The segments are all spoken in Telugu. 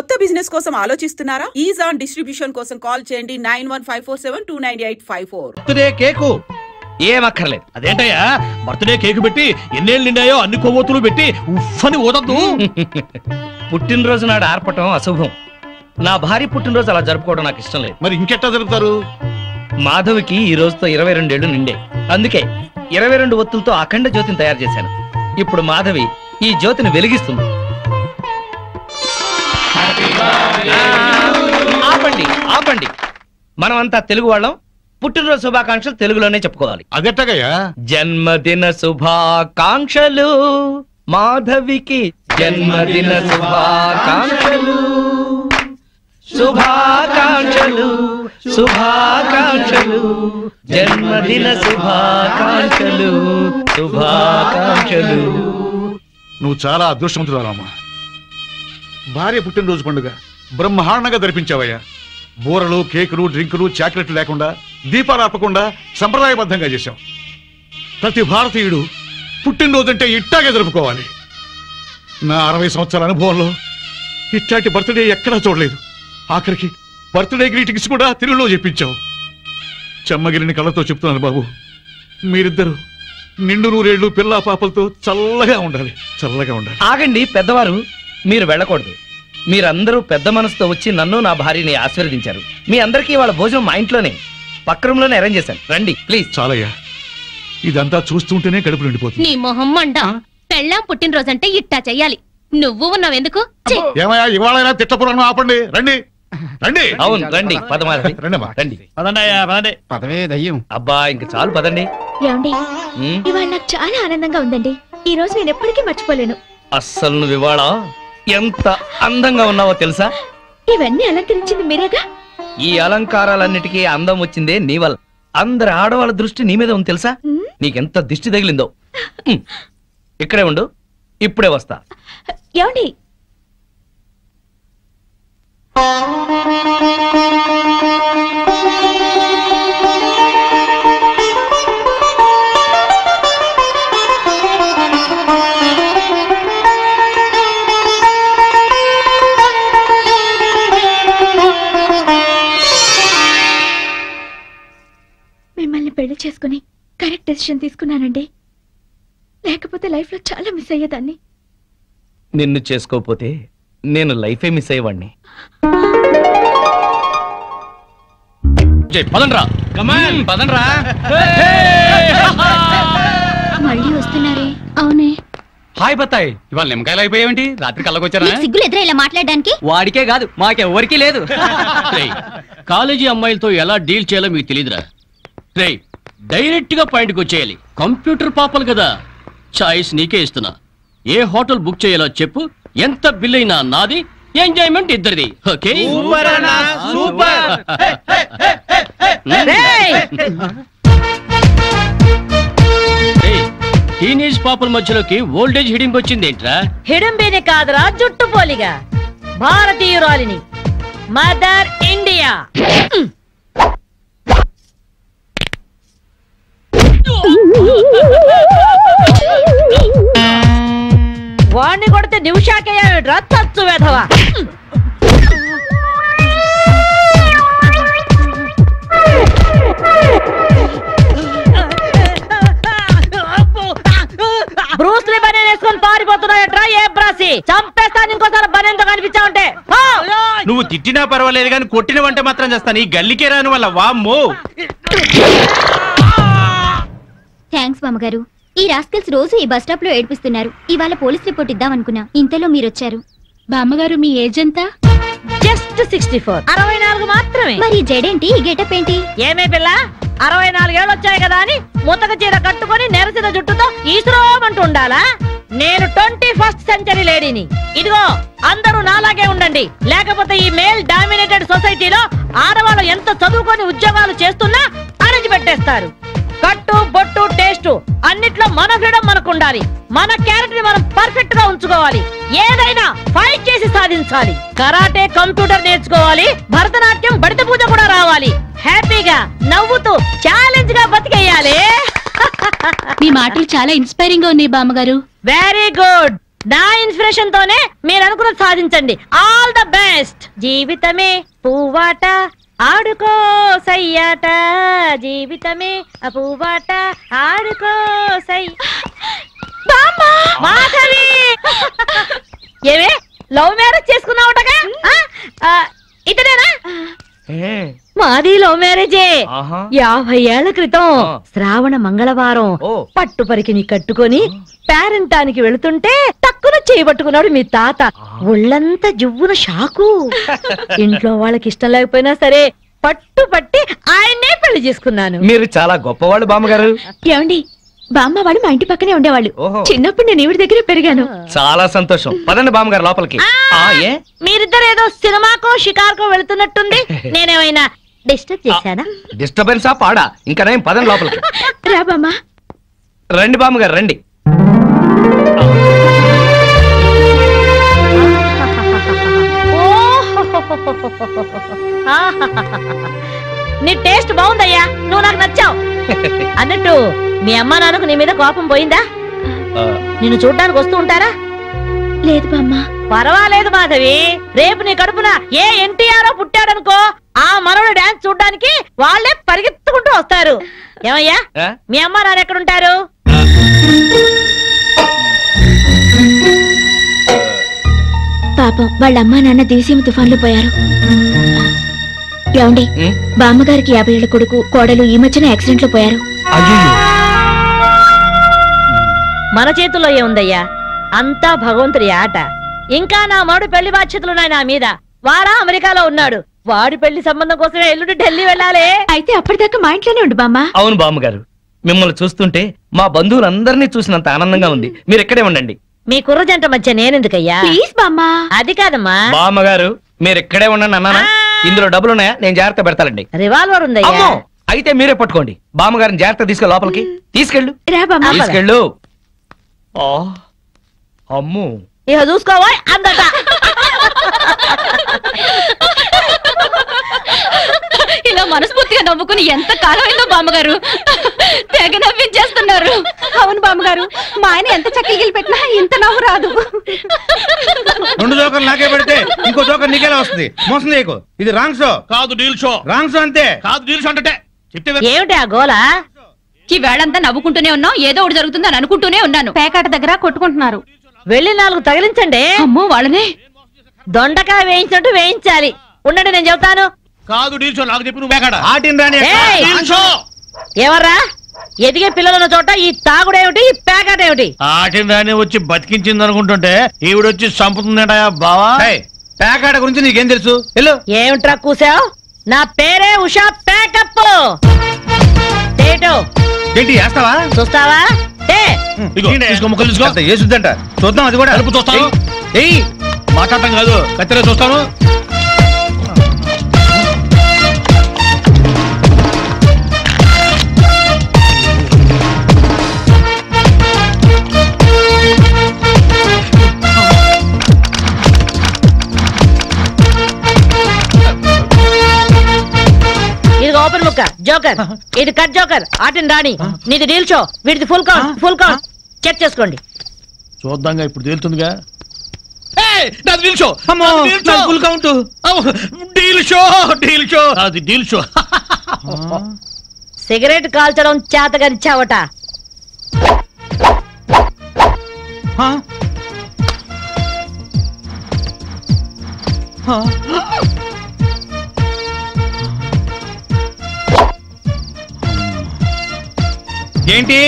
కొత్త బిజినెస్ కోసం ఆలోచిస్తున్నారా? ఈజ్ ఆన్ డిస్ట్రిబ్యూషన్ కోసం కాల్ చేయండి 9154722984. బర్త్డే కేకు ఏమక్కర్లేదు. అదేంటయ్యా బర్త్డే కేకు పెట్టి ఎన్నేళ్ళు నిండాయో అన్ని కొవ్వొత్తులు పెట్టి ఉఫ్ఫని ఊదద్దు. పుట్టినరోజు నాడు ఆర్పటం అశుభం. నా భార్య పుట్టినరోజు అలా జరుపుకోవడం నాకు ఇష్టం లేదు. మరి ఇంకెట్టా జరుపుతారు? మాధవికి ఈ రోజుతో 22 ఏళ్లు నిండే. అందుకే 22 ఒత్తులతో అఖండ జ్యోతిని తయారు చేశాను. ఇప్పుడు మాధవి ఈ జ్యోతిని వెలిగిస్తుంది. ఆపండి ఆపండి, మనమంతా తెలుగు వాళ్ళం. పుట్టినరోజు శుభాకాంక్షలు తెలుగులోనే చెప్పుకోవాలి. అదెట్టగయ్యా? జన్మదిన శుభాకాంక్షలు మాధవికి, జన్మదిన శుభాకాంక్షలు, శుభాకాంక్షలు శుభాకాంక్షలు, జన్మదిన శుభాకాంక్షలు శుభాకాంక్షలు. నువ్వు చాలా అదృష్టవంతురాలమ్మా. భార్య పుట్టినరోజు పండుగ బ్రహ్మాండంగా జరిపించావయ్యా. బూరలు, కేకులు, డ్రింకులు, చాక్లెట్లు లేకుండా, దీపాలు ఆపకుండా సంప్రదాయబద్ధంగా చేశాం. ప్రతి భారతీయుడు పుట్టినరోజు అంటే ఇట్టాగే జరుపుకోవాలి. నా 60 సంవత్సరాల అనుభవంలో ఇట్లాంటి బర్త్డే ఎక్కడా చూడలేదు. ఆఖరికి బర్త్డే గ్రీటింగ్స్ కూడా తెలుగులో చెప్పించావు. చెమ్మగిరిని కళ్ళతో చెప్తున్నాను బాబు, మీరిద్దరు నిండు నూరేళ్లు పిల్లా పాపలతో చల్లగా ఉండాలి, చల్లగా ఉండాలి. ఆగండి పెద్దవారు, మీరు వెళ్ళకూడదు. మీరందరూ పెద్ద మనసుతో వచ్చి నన్ను నా భార్యని ఆశీర్వదించారు. మీ అందరికీ వాళ్ళ భోజనం మా ఇంట్లోనే పక్క రూమ్ లోనే అరేంజ్ చేశాను. రండి ప్లీజ్. చాలయ్యా, ఇదంతా చూస్తుంటేనే కడుపు నిండిపోతుంది. నీ మొహం మండ. పెళ్ళాం పుట్టినరోజంటే ఇట్టా చెయ్యాలి. నువ్వు ఉన్నావెందుకు? ఏమయ్యా, ఇవాళైనా తిట్టపురాణం ఆపండి. రండి రండి. అవును రండి, పదమాది రండి. పదవే దయ్యం. అబ్బా ఇంక చాలు పదండి. ఏమండి, ఇవాళ నాకు చాలా ఆనందంగా ఉందండి. ఈ రోజు నేను ఎప్పటికీ మర్చిపోలేను. అస్సలు నువ్వు ఇవాళ ఎంత అందంగా ఉన్నావో తెలుసా? ఇవన్నీ అలంకరించింది మీరేగా? ఈ అలంకారాలన్నిటికీ అందం వచ్చిందే నీ వల్ల. అందరు ఆడవాళ్ళ దృష్టి నీ మీద ఉంది తెలుసా? నీకెంత దిష్టి తగిలిందో. ఇక్కడే ఉండు, ఇప్పుడే వస్తా. ఏమండి, మిమ్మల్ని పెళ్లి చేసుకుని కరెక్ట్ డెసిషన్ తీసుకున్నానండి. లేకపోతే లైఫ్ లో చాలా మిస్ అయ్యేదాన్ని. నిన్ను చేసుకోపోతే నేను లైఫే మిస్ అయ్యేవాడిని. పదండ్రా, కమాన్ పదండ్రా. మళ్ళీ వస్తున్నారే? అవునే. హాయ్ బత్తాయి, ఇవాళ నిమ్మకాయలు అయిపోయావేంటి? రాత్రి కళ్ళకొచ్చారా? సిగ్గులు ఎదురా ఇలా మాట్లాడడానికి? వాడికే కాదు మాకెవ్వరికీ లేదు. కాలేజీ అమ్మాయిలతో ఎలా డీల్ చేయాలో మీకు తెలియదురా. రేయ్, డైరెక్ట్ గా పాయింట్కి వచ్చేయాలి. కంప్యూటర్ పాపలు కదా, చాయిస్ నీకే ఇస్తున్నా. ఏ హోటల్ బుక్ చేయాలో చెప్పు, ఎంత బిల్ అయినా నాది, ఎంజాయ్మెంట్ ఇద్దరిది. ఓకే? టీనేజ్ పాపల మధ్యలోకి ఓల్డేజ్ హిడింపు వచ్చింది ఏంట్రా? హిడింబిని కాదురా, జుట్టు పోలిగా భారతీయురాలిని, మదర్ ఇండియా. వాణ్ణి కొడితే నిమిషాకేయా తచ్చు వేధవా. బ్రూస్లీ బనేన్ వేసుకొని పారిపోతున్నాయట్రా. ఏ బ్రాసి చంపేస్తాను ఇంకోసారి బనేన్తో కనిపించావంటే. నువ్వు తిట్టినా పర్వాలేదు కానీ కొట్టిన వంట మాత్రం చేస్తాను. ఈ గల్లికే రాని వల్ల వామ్మో. థ్యాంక్స్ బామ్మగారు. ఈ రాస్కల్స్ రోజు ఈ బస్ స్టాప్ లో ఏడిపిస్తున్నారు. ఇవాళ పోలీస్ రిపోర్ట్ ఇద్దాం అనుకున్నా, ఇంతలో మీరొచ్చారు. బామ్మగారు మీ ఏజ్ ఎంత? జస్ట్ 64. 64 మాత్రమే. మరి జడేంటి, ఈ గెటప్ ఏంటి? ఏమే పిల్ల, 64 ఏళ్ళు వచ్చాయి కదా అని ముతక చీర కట్టుకొని నెరసిన జుట్టుతో ఈశ్వరమంటూ ఉండాలా? నేను 21st సెంచరీ లేడీని. ఇదిగో అందరూ నాలాగే ఉండండి, లేకపోతే ఈ మేల్ డామినేటెడ్ సొసైటీలో ఆడవాళ్ళు ఎంత చదువుకొని ఉద్యోగాలు చేస్తున్నా అణిచిపెట్టేస్తారు. కట్టు బొట్టు టేస్ట్ అన్నిట్లో మన ఫ్రీడమ్ మనకు ఉండాలి. మన క్యారెక్టర్ ని మనం పర్ఫెక్ట్ గా ఉంచుకోవాలి. ఏదైనా ఫైట్ చేసి సాధించాలి. కరాటే, కంప్యూటర్ నేర్చుకోవాలి. భరతనాట్యం, బడిత పూజ కూడా రావాలి. హ్యాపీగా నవ్వుతూ ఛాలెంజ్ గా బతికేయాలి. మీ మాటలు చాలా ఇన్స్పైరింగ్ గా ఉన్నాయి బామ్మగారు. Very good. నా ఇన్స్పిరేషన్ తోనే మీరు అనుకున్నది సాధించండి. All the best. జీవితమే పువ్వాట ఆడుకో సయ్యాట, జీవితమే పువ్వాట ఆడుకో సై. మాధవి ఏమే లవ్ మ్యారేజ్ చేసుకున్నావుటగా? ఇతనేనా? మాది లవ్ మ్యారేజే. 50 ఏళ్ల క్రితం శ్రావణ మంగళవారం పట్టు పరికిని కట్టుకొని పేరెంటానికి వెళుతుంటే తక్కువ చేయబట్టుకున్నాడు మీ తాత. ఒళ్ళంతా జువ్వున షాకు. ఇంట్లో వాళ్ళకి ఇష్టం లేకపోయినా సరే పట్టు పట్టి ఆయన్నే పెళ్లి చేసుకున్నాను. మీరు చాలా గొప్పవాళ్ళు బామ్మగారు. ఏమండి, బామ్మ వాళ్ళు మా ఇంటి పక్కనే ఉండేవాళ్ళు. చిన్నప్పుడు నేను ఈవిడ దగ్గర పెరిగాను. చాలా సంతోషం. పదండి బామ్మగారు లోపలికి. మీరిద్దరు ఏదో సినిమాకో షికార్కో వెళుతున్నట్టుంది. నేనేమైనా డిస్టర్బ్ చేశానా? డిస్టర్బెన్సా పాడా? ఇంకా నేను పదండి లోపలికి. రా బామ్మ. రండి బామ్మగారు రండి. నీ టేస్ట్ బాగుందయ్యా, నువ్వు నాకు నచ్చావు. అన్నట్టు మీ అమ్మా నాన్నకు నీ మీద కోపం పోయిందా? నిన్ను చూడ్డానికి వస్తూ ఉంటారా? లేదు బామ్మ. పర్వాలేదు మాధవి, రేపు నీ కడుపున ఏ ఎన్టీఆర్ పుట్టాడనుకో, ఆ మనవడు డాన్స్ చూడ్డానికి వాళ్ళే పరిగెత్తుకుంటూ వస్తారు. ఏమయ్యా మీ అమ్మా నాన్న ఎక్కడుంటారు? పాపం వాళ్ళ అమ్మా నాన్న దివిసీమ తుఫాన్లో పోయారు. ఏమండి, బామ్మగారికి 50 ఏళ్ల కొడుకు కోడలు ఈ మధ్యన యాక్సిడెంట్ లో పోయారు. మన చేతుల్లో ఏముందయ్యా, అంతా భగవంతుడి ఆట. ఇంకా నా మాడు పెళ్లి బాధ్యతలున్నాయి నా మీద. వారా అమెరికాలో ఉన్నాడు. వాడి పెళ్లి సంబంధం కోసం ఎల్లుండి ఢిల్లీ వెళ్ళాలి. అయితే అప్పటిదాకా మా ఇంట్లోనే ఉండు బామ్మ. అవును బామ్మగారు, మిమ్మల్ని చూస్తుంటే మా బంధువులందరినీ చూసినంత ఆనందంగా ఉంది. మీరు ఇక్కడే ఉండండి. మీ కుర్ర జంట మధ్య నేనెందుకయ్యా? ప్లీజ్ బామ్మ. అది కాదమ్మా బామ్మగారు, మీరు ఇక్కడే ఉండండి అన్నానా? ఇందులో డబ్బులున్నాయా? నేను జాగ్రత్త పెడతానండి. రివాల్వర్ ఉందయ్యా. అయితే మీరే పట్టుకోండి. బామ్మగారిని జాగ్రత్త తీసుకెళ్ళి లోపలికి తీసుకెళ్ళు. తీసుకెళ్ళు. అమ్ము ఇక చూసుకోవా అందట. ఇలా మనస్ఫూర్తిగా నవ్వుకుని ఎంత కాలం అయిందో బామ్మగారు. తెగ నవ్వించేస్తున్నారు. అవును బామ్మగారు, మా ఆయన ఎంత చక్కగిలి పెట్టినా ఇంత నవ్వు రాదు. 2 జోకర్లు నాకే పెడితే ఇంకో జోకర్ నీకేలా వస్తుంది? మోసం చేయకు. ఇది రాంగ్ షో కాదు, డీల్ షో. రాంగ్ షో అంతే. కాదు, డీల్ షో అంటే ఏమిటి ఆ గోలా? ఈ వేళంతా నవ్వుకుంటూనే ఉన్నాం, ఏదో ఒకటి జరుగుతుందని అనుకుంటూనే ఉన్నాను. పేకాట దగ్గర కొట్టుకుంటున్నారు. వెళ్ళి 4 తగిలించండి. అమ్మో, వాళ్ళనే దొండకాయ వేయించినట్టు వేయించాలి. ఉండండి, నేను చెబుతాను. కాదు, డీల్ షో. నాకు చెప్పి నువ్వు పేకాట. ఎవర్రా ఎదిగే పిల్లలున్న చోట ఈ తాగుడేమిటి, ఈ పేకాట ఏమిటి? ఆటిని రాని వచ్చి బతికించింది అనుకుంటుంటే ఈవిడొచ్చి చంపుతుందట బావా. పేకాట గురించి నీకేం తెలుసు? ఏమిట్రా కూసావు? నా పేరే ఉషా పేకప్. ఏంటి వేస్తావా? చూస్తావా? ఏసుద్దంట. చూద్దాం. అది కూడా అలుపు చూస్తాను. మాట్లాడటం కాదు, కత్తిరే చూస్తాను. ఇది ఓపెన్ ముక్క జోకర్, ఇది కట్ జోకర్. ఆటిని రాణి, నీది డీల్ షో, వీడిది full count. Full count check చేసుకోండి. చూద్దాంగా, ఇప్పుడు తేలుతుందిగా. Full count. Deal show, deal show, అది డీల్ షో. సిగరెట్ కాల్చడం చేతగరిచావట. ఏంటి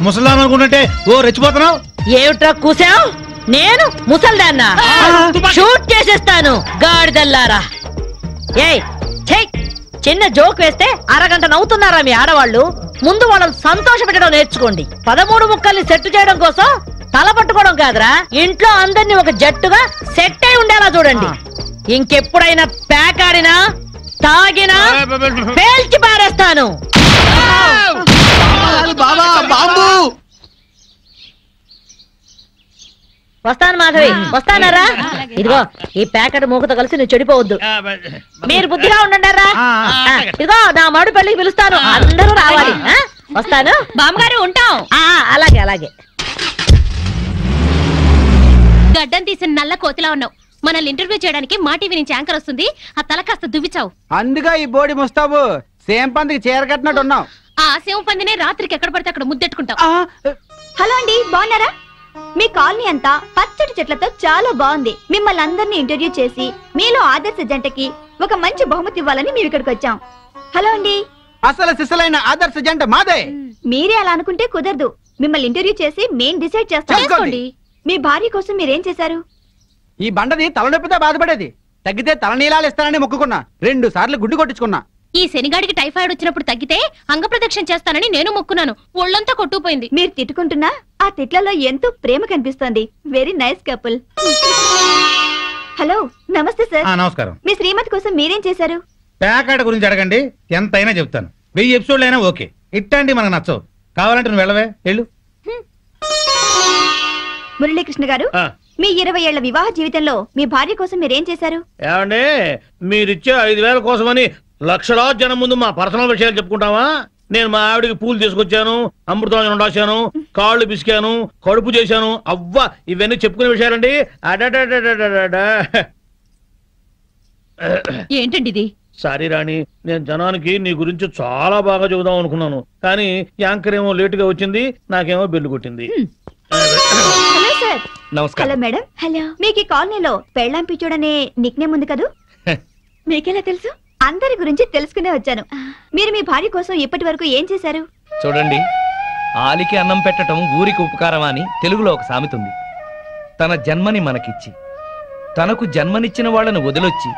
ముసలాం అనుకుంటుంటే ఓ రెచ్చిపోతున్నావు? ఏమిట్రా కూసావు? నేను ముసల్దాన్నా? షూట్ చేసేస్తాను గాడిదల్లారా. ఏయ్ ఛై, చిన్న జోక్ వేస్తే అరగంట నవ్వుతున్నారా మీ ఆడవాళ్ళు? ముందు వాళ్ళని సంతోష పెట్టడం నేర్చుకోండి. 13 ముక్కల్ని సెట్ చేయడం కోసం తల పట్టుకోవడం కాదురా, ఇంట్లో అందరినీ ఒక జట్టుగా సెట్ అయి ఉండేలా చూడండి. ఇంకెప్పుడైనా పేకాడినా తాగినా పేల్చి పారేస్తాను. వస్తాను మాధవి, వస్తానరా? ఇదిగో ఈ ప్యాకెట్ మూకతో కలిసి నువ్వు చెడిపోవద్దు. మీరు బుద్ధిగా ఉండండిరా. ఇదిగో నా మడు పెళ్లికి పిలుస్తాను, అందరూ రావాలి. వస్తాను బామ్మగారు, ఉంటాం. అలాగే అలాగే. గడ్డం తీసిన నల్ల కోతిలా ఉన్నావు. మనల్ని ఇంటర్వ్యూ చేయడానికి మా టీవీ నుంచి యాంకర్ వస్తుంది. ఆ తల కాస్త దువ్విచావు. అందుగా ఈ బోడి ముస్తాబు సేమ్ పందికి చీర కట్టినట్టు ఉన్నావు. ఆ సేవ పందినే రాత్రికి ఎక్కడ పడితే అక్కడ ముద్దెట్టుకుంటావు. హలో అండి, బాగున్నారా? మీ కాలనీ అంతా పచ్చటి చెట్లతో చాలా బాగుంది. మిమ్మల్ని అందరినీ ఇంటర్వ్యూ చేసి మీలో ఆదర్శ జంటకి ఒక మంచి బహుమతి ఇవ్వాలని మేము ఇక్కడికి వచ్చాం. హలో అండి. అసలు సిసలైన ఆదర్శ జంట మాదే. మీరే అలా అనుకుంటే కుదరదు. మిమ్మల్ని ఇంటర్వ్యూ చేసి మేం డిసైడ్ చేస్తాం. మీ భార్య కోసం మీరేం చేశారు? ఈ బండది తలనొప్పితో బాధపడేది. తగ్గితే తలనీలాలు ఇస్తానని మొక్కుకున్నా. 2 సార్లు గుడ్డు కొట్టించుకున్నా. ఈ శనిగాడికి టైఫాయిడ్ వచ్చినప్పుడు తగ్గితే అంగప్రదక్షిణ చేస్తానని నేను మొక్కున్నాను. ఒళ్ళంతా కొట్టుకుపోయింది. మీరు తిట్టుకుంటున్నా ఆ తిట్లలో ఎంతో ప్రేమ కనిపిస్తోంది. Very nice couple. హలో, నమస్తే సార్. నమస్కారం. మీ శ్రీమతి కోసం మీరేం చేశారు? ప్యాకాట గురించి అడగండి, ఎంతైనా చెప్తాను. 1000 ఎపిసోడ్లు అయినా ఓకే. ఇట్టండి మనకు నచ్చవు. కావాలంటే నువ్వు వెళ్ళవే, వెళ్ళు. మురళీకృష్ణ గారు, మీ 20 ఏళ్ల వివాహ జీవితంలో మీ భార్య కోసం మీరేం చేశారు? ఏమండి, మీరిచ్చే 5000 కోసమని లక్షలాది జనం ముందు మా పర్సనల్ విషయాలు చెప్పుకుంటావా? నేను మా ఆవిడికి పూలు తీసుకొచ్చాను, అమృతం రాశాను, కాళ్ళు పిసికాను, కడుపు చేశాను. అవ్వ, ఇవన్నీ చెప్పుకునే విషయాలండి. ఏంటండి ఇది? సారీ రాణి, నేను జనానికి నీ గురించి చాలా బాగా చెబుదాం అనుకున్నాను, కానీ యాంకర్ ఏమో లేటుగా వచ్చింది, నాకేమో బెల్లు కొట్టింది. Hello sir. నమస్కారం. Hello madam. హలో. మీకు ఈ కాలనీలో పెళ్ళాం పిచ్చోడనే నిక్నేమ్ ఉంది కదూ? మీకెలా తెలుసు? అందరి గురించి తెలుసుకునే వచ్చాను. మీరు మీ భార్య కోసం ఇప్పటి వరకు ఏం చేశారు? చూడండి, ఆలికి అన్నం పెట్టడం ఊరికి ఉపకారమా అని తెలుగులో ఒక సామెత ఉంది. తన జన్మని మనకిచ్చి తనకు జన్మనిచ్చిన వాళ్ళను వదిలొచ్చి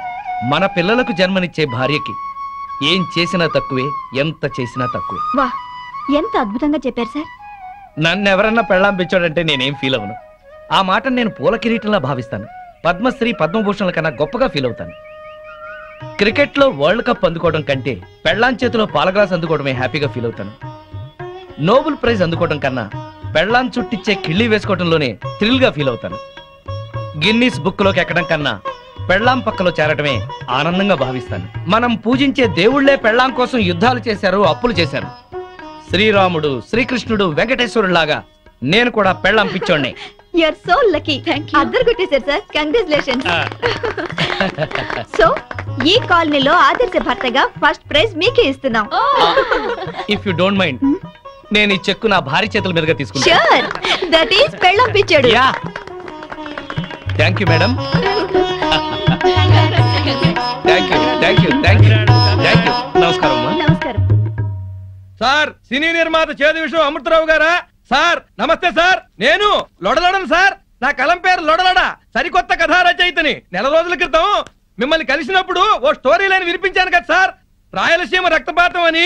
మన పిల్లలకు జన్మనిచ్చే భార్యకి ఏం చేసినా తక్కువే, ఎంత చేసినా తక్కువే. వా, ఎంత అద్భుతంగా చెప్పారు సార్. నన్నెవరన్నా పెళ్ళాం పిచ్చోడంటే నేనేం ఫీల్ అవను. ఆ మాట నేను పూల కిరీటంలా భావిస్తాను. పద్మశ్రీ పద్మభూషణల కన్నా గొప్పగా ఫీల్ అవుతాను. క్రికెట్ లో వరల్డ్ కప్ అందుకోవడం కంటే పెళ్ళాం చేతిలో పాలగ్లాస్ అందుకోవడమే హ్యాపీగా ఫీల్ అవుతాను. నోబెల్ ప్రైజ్ అందుకోవడం కన్నా పెళ్ళాం చుట్టిచ్చే కిళ్ళి వేసుకోవడంలోనే థ్రిల్ గా ఫీల్ అవుతాను. గిన్నీస్ బుక్ లోకి ఎక్కడం కన్నా పెళ్ళాం పక్కలో చేరటమే ఆనందంగా భావిస్తాను. మనం పూజించే దేవుళ్లే పెళ్ళాం కోసం యుద్ధాలు చేశారు, అప్పులు చేశారు. శ్రీరాముడు, శ్రీకృష్ణుడు, వెంకటేశ్వరుడు లాగా నేను కూడా పెళ్ళాం పిచ్చోడ్నే. You are so lucky. అద్దరు కొట్టేశారు సార్. కంగ్రాచులేషన్స్. సో ఈ కాలనీలో ఆదర్శ భర్తగా ఫస్ట్ ప్రైజ్ మీకే ఇస్తున్నాం. ఇఫ్ యు డోంట్ మైండ్, నేను ఈ చెక్కు నా భార్య చేతుల మీదుగా తీసుకుంటాను. ష్యూర్, దట్ ఈస్ పెళ్ళాం పిచ్చోడు. Yeah, thank you madam. Thank you, thank you, thank you, thank you. నమస్కారం అమ్మా. నమస్కారం సార్. సినీ నిర్మాత చేదు విషయం అమృతరావు గారా? సార్ నమస్తే సార్. నేను లొడలడను సార్. నా కలం పేరు లొడలడ. సరికొత్త కథా రచయితని. నెల రోజుల క్రితం మిమ్మల్ని కలిసినప్పుడు ఓ స్టోరీ లైన్ వినిపించాను కదా సార్. రాయలసీమ రక్తపాతం అని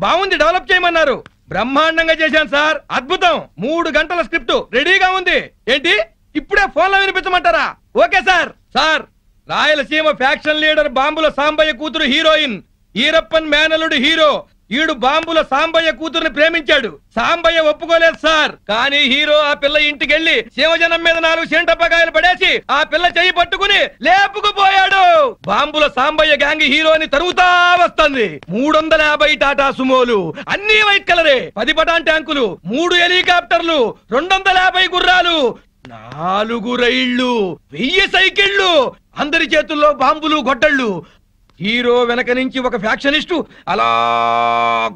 బాగుంది, డెవలప్ చేయమన్నారు. బ్రహ్మాండంగా చేశాను సార్. అద్భుతం. 3 గంటల స్క్రిప్ట్ రెడీగా ఉంది. ఏంటి ఇప్పుడే ఫోన్ లో వినిపించమంటారా? Okay sir. Sir, Rayalaseema faction leader బాంబుల సాంబయ్య కూతురు హీరోయిన్, ఈరప్పన్ మేనలుడు హీరో. ఈడు బాంబుల సాంబయ్య కూతురుని ప్రేమించాడు. సాంబయ్య ఒప్పుకోలేదు సార్. కానీ హీరో ఆ పిల్ల ఇంటికెళ్లి శివజనం మీద 4 సెంటపకాయలు పడేసి ఆ పిల్ల చెయ్యి పట్టుకుని లేపుకుపోయాడు. బాంబుల సాంబయ్య గ్యాంగ్ హీరోని తరుగుతా వస్తుంది. 350 టాటా సుమోలు, అన్ని వైట్ కలరే, 10 పటాన్ ట్యాంకులు, 3 హెలికాప్టర్లు, 250 గుర్రాలు, 4 రైళ్లు, 1000 సైకిళ్లు, అందరి చేతుల్లో బాంబులు, గొడ్డళ్ళు. హీరో వెనక నుంచి ఒక ఫ్యాక్షనిస్టు అలా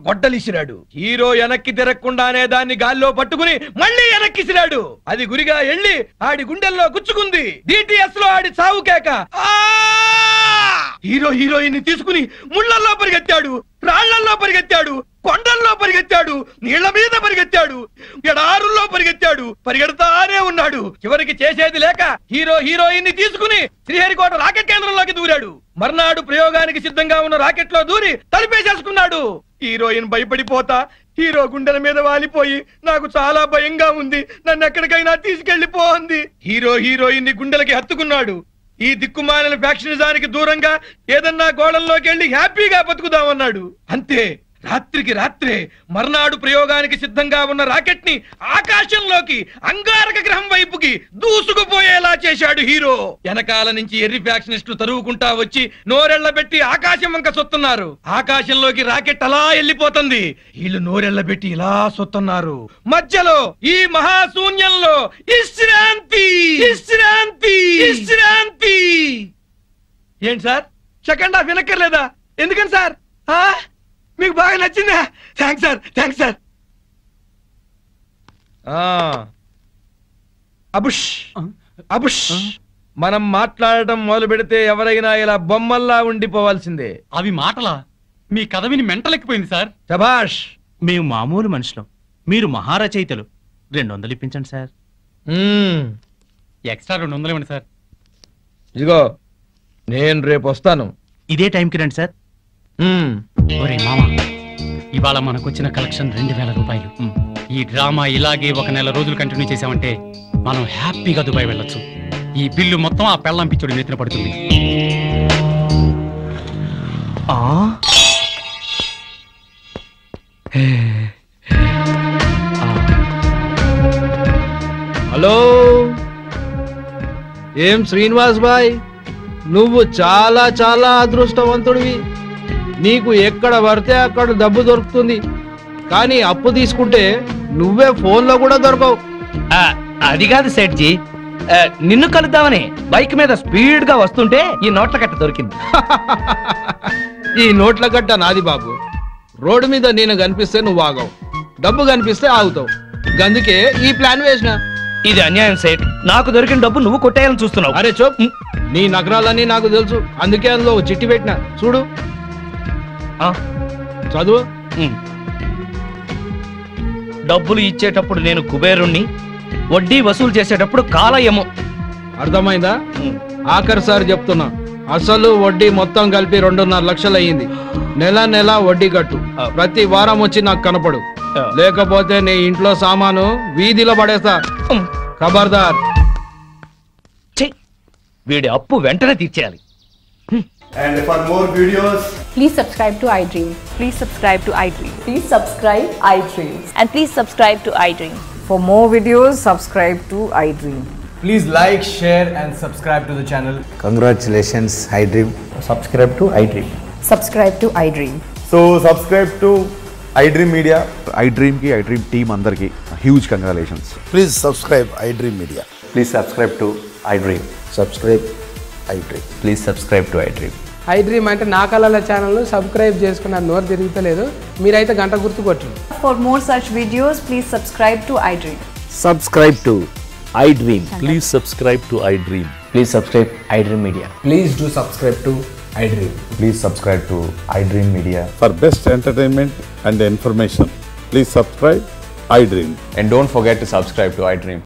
గొడ్డలిసిరాడు. హీరో వెనక్కి తిరగకుండానే దాన్ని గాల్లో పట్టుకుని మళ్ళీ వెనక్కిసిరాడు. అది గురిగా ఎళ్ళి ఆడి గుండెల్లో గుచ్చుకుంది. డిటిఎస్ లో ఆడి చావు కేక. హీరో హీరోయిన్ ని తీసుకుని ముళ్ళల్లో పరిగెత్తాడు, రాళ్లల్లో పరిగెత్తాడు, కొండల్లో పరిగెత్తాడు, నీళ్ల మీద పరిగెత్తాడు, ఎడారుల్లో పరిగెత్తాడు. పరిగెడతానే ఉన్నాడు. చివరికి చేసేది లేక హీరో హీరోయిన్ ని తీసుకుని శ్రీహరికోట రాకెట్ కేంద్రంలోకి దూరాడు. మర్నాడు ప్రయోగానికి సిద్ధంగా ఉన్న రాకెట్ లో దూరి తలిపేసేసుకున్నాడు. హీరోయిన్ భయపడిపోతా హీరో గుండెల మీద వాలిపోయి నాకు చాలా భయంగా ఉంది, నన్ను ఎక్కడికైనా తీసుకెళ్లిపో అంది. హీరో హీరోయిన్ ని గుండెలకి హత్తుకున్నాడు. ఈ దిక్కుమాలిన ఫ్యాక్షనిజానికి దూరంగా ఏదన్నా గోళంలోకి వెళ్లి హ్యాపీగా బతుకుదామన్నాడు. అంతే, రాత్రికి రాత్రే మర్నాడు ప్రయోగానికి సిద్ధంగా ఉన్న రాకెట్ ని ఆకాశంలోకి అంగారక గ్రహం వైపుకి దూసుకుపోయేలా చేశాడు హీరో. వెనకాల నుంచి ఎర్రి ఫ్యాక్షనిస్టులు తరువుకుంటా వచ్చి నోరెళ్లబెట్టి ఆకాశం వంక సొత్తున్నారు. ఆకాశంలోకి రాకెట్ అలా వెళ్ళిపోతుంది, వీళ్ళు నోరెళ్లబెట్టి ఇలా సొత్తున్నారు. మధ్యలో ఈ మహాశూన్యంలో విశ్రాంతి విశ్రాంతి విశ్రాంతి. ఏంటి సార్ సెకండ్ హాఫ్ వినక్కర్లేదా? ఎందుకని సార్? మీకు బాగా నచ్చిందా? Thanks sir, thanks sir. అబుష్ అబుష్. మనం మాట్లాడటం మొదలు పెడితే ఎవరైనా ఇలా బొమ్మల్లా ఉండిపోవాల్సిందే. అవి మాటలా? మీ కథ విని మెంటలెక్కిపోయింది సార్. శభాష్. మేము మామూలు మనుషులం, మీరు మహారచయితలు. 200 ఇప్పించండి సార్. ఎక్స్ట్రా 200 ఇవ్వండి సార్. ఇదిగో నేను రేపు వస్తాను. ఇదే టైంకి రండి సార్. ఒరే మామ, ఇవాళ మనకొచ్చిన కలెక్షన్ 2000 రూపాయలు. ఈ డ్రామా ఇలాగే 1 నెల రోజులు కంటిన్యూ చేసామంటే మనం హ్యాపీగా దుబాయ్ వెళ్ళొచ్చు. ఈ బిల్లు మొత్తం ఆ పెళ్ళం పిచ్చుడి నెత్తిన పడుతుంది. హలో, ఏం శ్రీనివాస్ బాయ్, నువ్వు చాలా చాలా అదృష్టవంతుడివి. నీకు ఎక్కడ పడితే అక్కడ డబ్బు దొరుకుతుంది, కానీ అప్పు తీసుకుంటే నువ్వే ఫోన్లో కూడా దొరకవు. అది కాదు సేట్జీ, నిన్ను కలుద్దామని బైక్ మీద స్పీడ్ గా వస్తుంటే ఈ నోట్ల కట్ట దొరికింది. ఈ నోట్ల కట్ట నాది బాబు. రోడ్డు మీద నేను కనిపిస్తే నువ్వు ఆగవు, డబ్బు కనిపిస్తే ఆగుతావు. అందుకే ఈ ప్లాన్ వేసిన. ఇది అన్యాయం సేట్. నాకు దొరికిన డబ్బు నువ్వు కొట్టేయాలని చూస్తున్నావు. అరే చూప్, నీ నగరాలన్నీ నాకు తెలుసు, అందుకే అందులో ఒక చిట్టి పెట్టిన. చూడు, చదువు. డబ్బులు ఇచ్చేటప్పుడు నేను కుబేరుణ్ణి, వడ్డీ వసూలు చేసేటప్పుడు కాలయము. అర్థమైందా? ఆఖరి సార్ చెప్తున్నా, అసలు వడ్డీ మొత్తం కలిపి 2.5 లక్షలు అయ్యింది. నెల నెల వడ్డీ కట్టు. ప్రతి వారం వచ్చి నాకు కనపడు, లేకపోతే నీ ఇంట్లో సామాను వీధిలో పడేస్తా. ఖబర్దార్. వీడి అప్పు వెంటనే తీర్చేయాలి. And for more videos, please subscribe to iDream. Please subscribe to iDream. Please subscribe iDream. And please subscribe to iDream. For more videos, subscribe to iDream. please like, share and subscribe to the channel. Congratulations, iDream. Subscribe to iDream. Subscribe to iDream. So subscribe to iDream Media. iDream ki iDream team andarki huge congratulations. Please subscribe iDream Media. Please subscribe to iDream. Subscribe iDream. Please subscribe to iDream. iDream అంటే నా కళల ఛానల్ సబ్స్క్రైబ్ చేసుకున్న నోరు తిరుగుతలేదు. మీరైతే గంట గుర్తు కొట్టండి. For more such videos, please subscribe to iDream. Subscribe to iDream. Please subscribe to iDream. Please subscribe iDream Media. Please do subscribe to iDream. Please subscribe to iDream Media. For best entertainment and information, please subscribe iDream. And don't forget to subscribe to iDream.